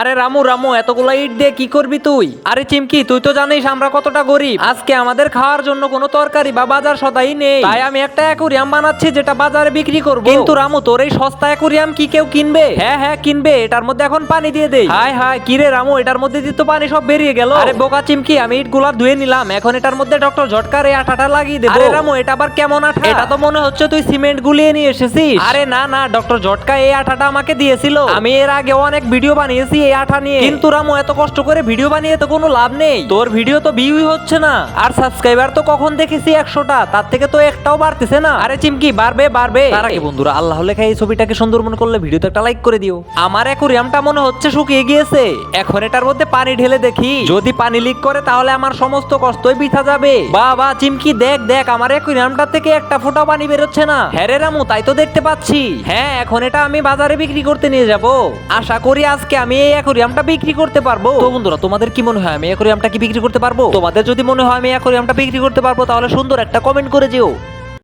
আরে রামু রামু এতগুলা ইট দিয়ে কি করবি তুই? আরে চিমকি তুই তো জানিস আমরা কতটা গরিব। আজকে আমাদের খাওয়ার জন্য কোনো তরকারি বা বাজার সদাই নেই, তাই আমি একটা অ্যাকুরিয়াম বানাচ্ছি যেটা বাজারে বিক্রি করব। কিন্তু রামু তোর এই সস্তা অ্যাকুরিয়াম কি কেউ কিনবে? হ্যাঁ হ্যাঁ কিনবে, এটার মধ্যে এখন পানি দিয়ে দেই। হায় হায় কি রে রামু, এটার মধ্যে দিয়ে তো পানি সব বেরিয়ে গেল। আরে বোকা চিমকি, আমি ইটগুলা ধুয়ে নিলাম, এখন এটার মধ্যে ডক্টর ঝটকার এই আঠাটা লাগিয়ে দেব। আরে রামু এটা আবার কেমন আঠা? এটা তো মনে হচ্ছে তুই সিমেন্ট গুলিয়ে নিয়ে এসেছিস। আরে না না, ডক্টর ঝটকা এই আঠাটা আমাকে দিয়েছিল। আমি এর আগে অনেক ভিডিও বানিয়েছি এই আঠা নিয়ে, কিন্তু রামু এত কষ্ট করে ভিডিও বানিয়ে তো কোনো লাভ নেই। তোর ভিডিও তো ভিউই হচ্ছে না, আর সাবস্ক্রাইবার তো কখন দেখেছি 100টা, তার থেকে তো একটাও বাড়তেছে না। আরে চিমকি বাড়বে বাড়বে। তার আগে বন্ধুরা আল্লাহ লেখা এই ছবিটাকে সুন্দর মনে করলে ভিডিওতে একটা লাইক করে দিও। আমার অ্যাকুরিয়ামটা মনে হচ্ছে শুকিয়ে গিয়েছে, এখন এটার মধ্যে পানি ঢেলে দেখি, যদি পানি লিক করে তাহলে আমার সমস্ত কষ্টই বৃথা যাবে। বাবা চিমকি দেখ দেখ, আমার অ্যাকুরিয়ামটা থেকে একটা ফোঁটাও পানি বেরোচ্ছে না। হ্যাঁ রে রামু তাই তো দেখতে পাচ্ছি। হ্যাঁ এখন এটা আমি বাজারে বিক্রি করতে নিয়ে যাব, আশা করি আজকে আমি এই অ্যাকুরিয়ামটা বিক্রি করতে পারবো। তো বন্ধুরা তোমাদের কি মনে হয় আমি অ্যাকুরিয়ামটা কি বিক্রি করতে পারবো? তোমাদের যদি মনে হয় আমি অ্যাকুরিয়ামটা বিক্রি করতে পারবো তাহলে সুন্দর একটা কমেন্ট করে যেও।